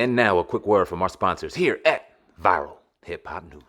And now a quick word from our sponsors here at Viral Hip Hop News.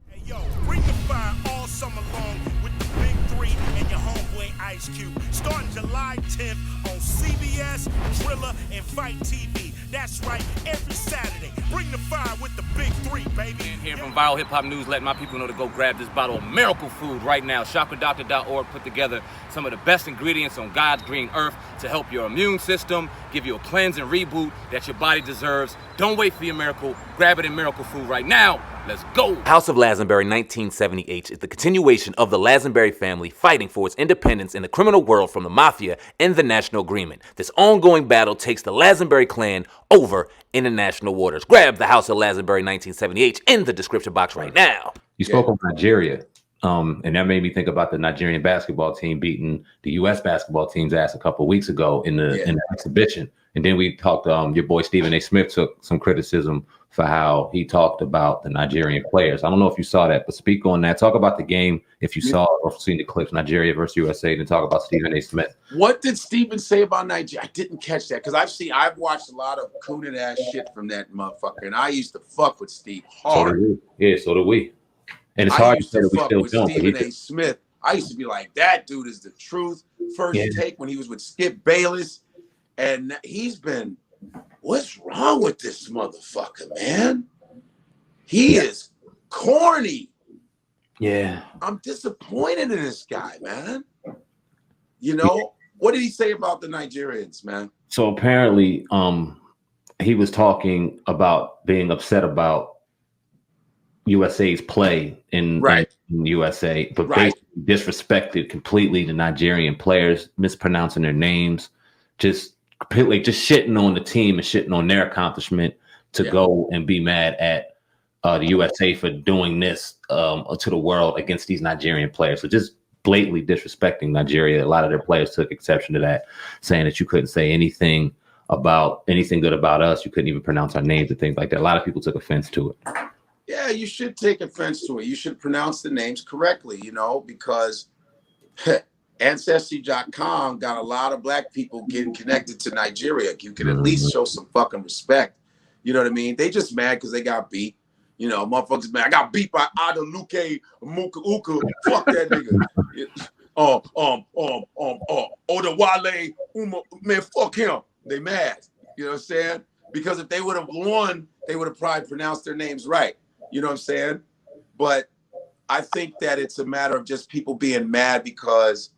Hey, yo, bring the fire all summer long with the Big Three and your homeboy Ice Cube. Starting July 10th on CBS, Thriller, and Fight TV. That's right, every Saturday. Bring the fire with the Big Three, baby. And here from Viral Hip Hop News, letting my people know to go grab this bottle of miracle food right now. ChakraDoctor.org put together some of the best ingredients on God's green earth to help your immune system, give you a cleanse and reboot that your body deserves. Don't wait for your miracle. Grab it in Miracle Food right now. Let's go. House of Lazenby 1970H is the continuation of the Lazenby family fighting for its independence in the criminal world from the mafia and the national agreement. This ongoing battle takes the Lazenby clan over international waters. Grab the House of Lazenby 1970H in the description box right now. You spoke of Nigeria, and that made me think about the Nigerian basketball team beating the U.S. basketball team's ass a couple of weeks ago in the exhibition. And then we talked, your boy Stephen A. Smith took some criticism for how he talked about the Nigerian players. I don't know if you saw that, but speak on that. Talk about the game if you saw or seen the clips, Nigeria versus USA, then talk about Stephen A. Smith. What did Stephen say about Nigeria? I didn't catch that because I've watched a lot of cooning ass shit from that motherfucker, and I used to fuck with Steve hard. So do we. And it's hard to say that we still don't. Stephen A. Smith. I used to be like, that dude is the truth. First take when he was with Skip Bayless, and he's been. What's wrong with this motherfucker, man? He is corny. Yeah. I'm disappointed in this guy, man. You know, what did he say about the Nigerians, man? So apparently, he was talking about being upset about USA's play in USA, but basically disrespected completely the Nigerian players, mispronouncing their names, just shitting on the team and shitting on their accomplishment to go and be mad at the USA for doing this to the world against these Nigerian players. So just blatantly disrespecting Nigeria. A lot of their players took exception to that, saying that you couldn't say anything good about us. You couldn't even pronounce our names and things like that. A lot of people took offense to it. Yeah, you should take offense to it. You should pronounce the names correctly, because Ancestry.com got a lot of black people getting connected to Nigeria. You can at least show some fucking respect. You know what I mean? They just mad because they got beat. Motherfuckers mad. I got beat by Adaluke Muka Uka. Fuck that nigga. Odawale Uma. Man, fuck him. They mad. You know what I'm saying? Because if they would have won, they would have probably pronounced their names right. You know what I'm saying? But I think that it's a matter of just people being mad because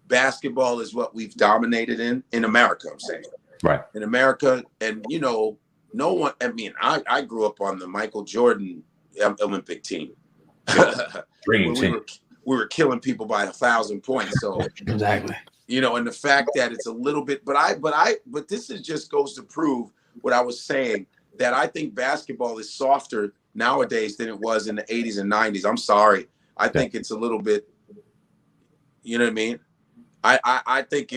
basketball is what we've dominated in America, I'm saying. Right. In America, and no one, I grew up on the Michael Jordan Olympic team. Dream team. We were killing people by 1,000 points. So exactly. And the fact that it's a little bit, but this just goes to prove what I was saying, that I think basketball is softer nowadays than it was in the 80s and 90s. I'm sorry. I think it's a little bit, you know what I mean? I think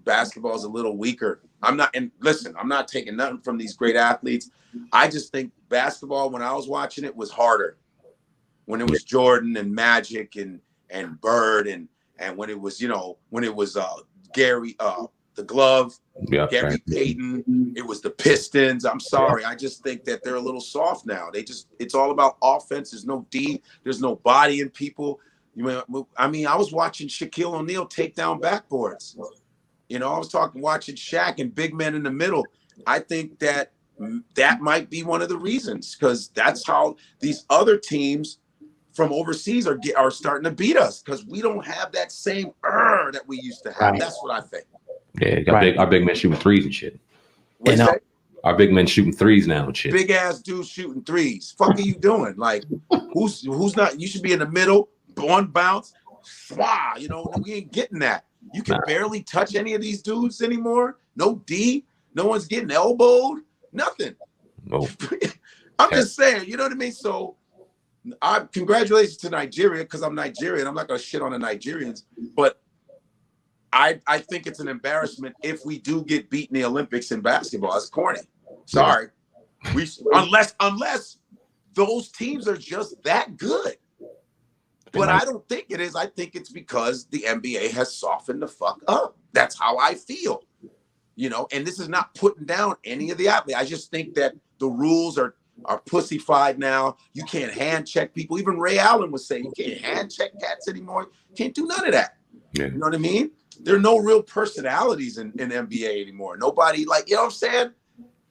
basketball is a little weaker. I'm not taking nothing from these great athletes. I just think basketball, when I was watching it, was harder. When it was Jordan and Magic and Bird and when it was, Gary, the Glove, Gary Payton, it was the Pistons. I'm sorry. I just think that they're a little soft now. It's all about offense. There's no D. There's no body in people. I was watching Shaquille O'Neal take down backboards. I was watching Shaq and big men in the middle. I think that might be one of the reasons, because that's how these other teams from overseas are starting to beat us, because we don't have that same that we used to have. Right. That's what I think. Yeah, our big men shooting threes and shit. Our big men shooting threes now and shit. Big ass dudes shooting threes. Fuck are you doing? Like, who's not? You should be in the middle, one bounce, swah. We ain't getting that. You can barely touch any of these dudes anymore. No D. No one's getting elbowed. Nothing. No. I'm just saying. You know what I mean? So, congratulations to Nigeria, because I'm Nigerian. I'm not gonna shit on the Nigerians, but I think it's an embarrassment if we do get beat in the Olympics in basketball. It's corny. Sorry. Unless those teams are just that good. But I don't think it is. I think it's because the NBA has softened the fuck up. That's how I feel. you know, and this is not putting down any of the athletes. I just think that the rules are pussified now. You can't hand check people. Even Ray Allen was saying you can't hand check cats anymore. You can't do none of that. Yeah. You know what I mean? There are no real personalities in NBA anymore. Nobody, like, you know what I'm saying?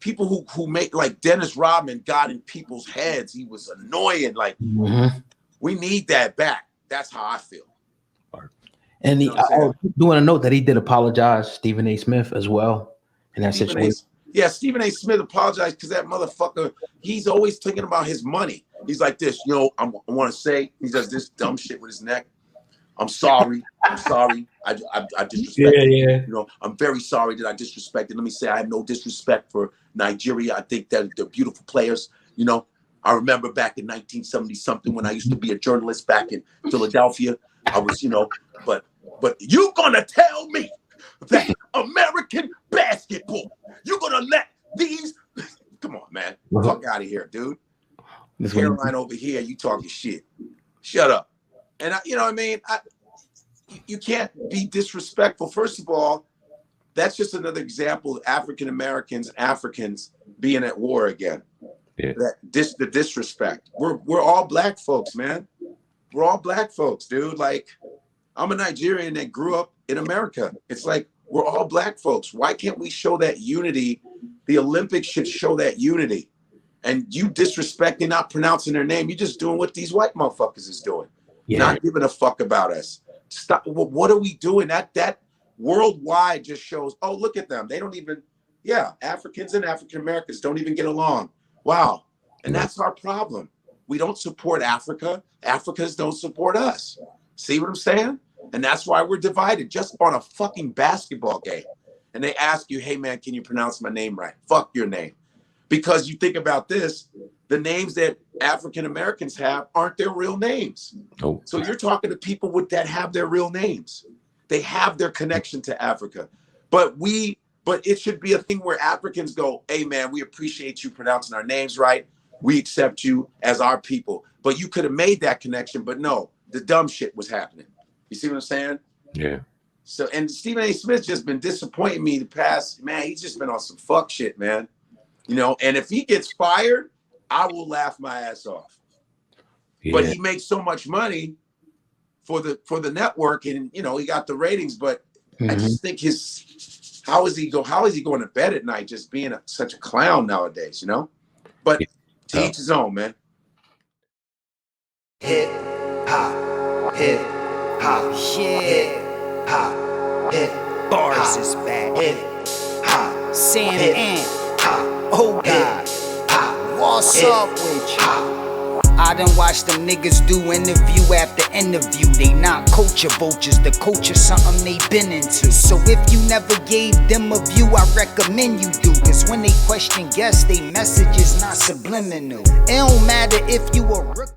People who make, like Dennis Rodman got in people's heads. He was annoying. Like, we need that back. That's how I feel. And I do want to note that he did apologize, Stephen A. Smith, as well, in that situation. Yeah, Stephen A. Smith apologized because that motherfucker, he's always thinking about his money. He's like this, you know, I want to say, he does this dumb shit with his neck. I'm sorry. I disrespected. Yeah. You know, I'm very sorry that I disrespected. Let me say I have no disrespect for Nigeria. I think that they're beautiful players. You know, I remember back in 1970 something when I used to be a journalist back in Philadelphia. I was, you know, but you gonna tell me that American basketball, you're gonna let these, come on, man, fuck out of here, dude. Hairline over here, you talking shit. Shut up. And you know what I mean? You can't be disrespectful. First of all, that's just another example of Africans being at war again. Yeah. The disrespect. We're all black folks, man. We're all black folks, dude. Like, I'm a Nigerian that grew up in America. It's like, we're all black folks. Why can't we show that unity? The Olympics should show that unity. And you disrespecting, not pronouncing their name, you're just doing what these white motherfuckers is doing. Yeah. Not giving a fuck about us. Stop. What are we doing? That worldwide just shows, oh, look at them. They don't even, Africans and African Americans don't even get along. Wow. And that's our problem. We don't support Africa. Africans don't support us. See what I'm saying? And that's why we're divided just on a fucking basketball game. And they ask you, hey, man, can you pronounce my name right? Fuck your name. Because you think about this, the names that African Americans have aren't their real names. Oh. So you're talking to people that have their real names. They have their connection to Africa. But it should be a thing where Africans go, hey, man, we appreciate you pronouncing our names right. We accept you as our people. But you could have made that connection, but no, the dumb shit was happening. You see what I'm saying? Yeah. So, and Stephen A. Smith just been disappointing me the past, man, he's just been on some fuck shit, man. You know, and if he gets fired, I will laugh my ass off. Yeah. But he makes so much money for the network, and you know, he got the ratings, but I just think how is he going to bed at night just being such a clown nowadays, you know? But to each his own, man. Hip hop, hip hop, hip hop, hip bars is back. Hip hop, Sam and oh God, what's up with you? I done watched them niggas do interview after interview. They not culture vultures, the culture something they been into. So if you never gave them a view, I recommend you do. Cause when they question guests, they message is not subliminal. It don't matter if you a rookie.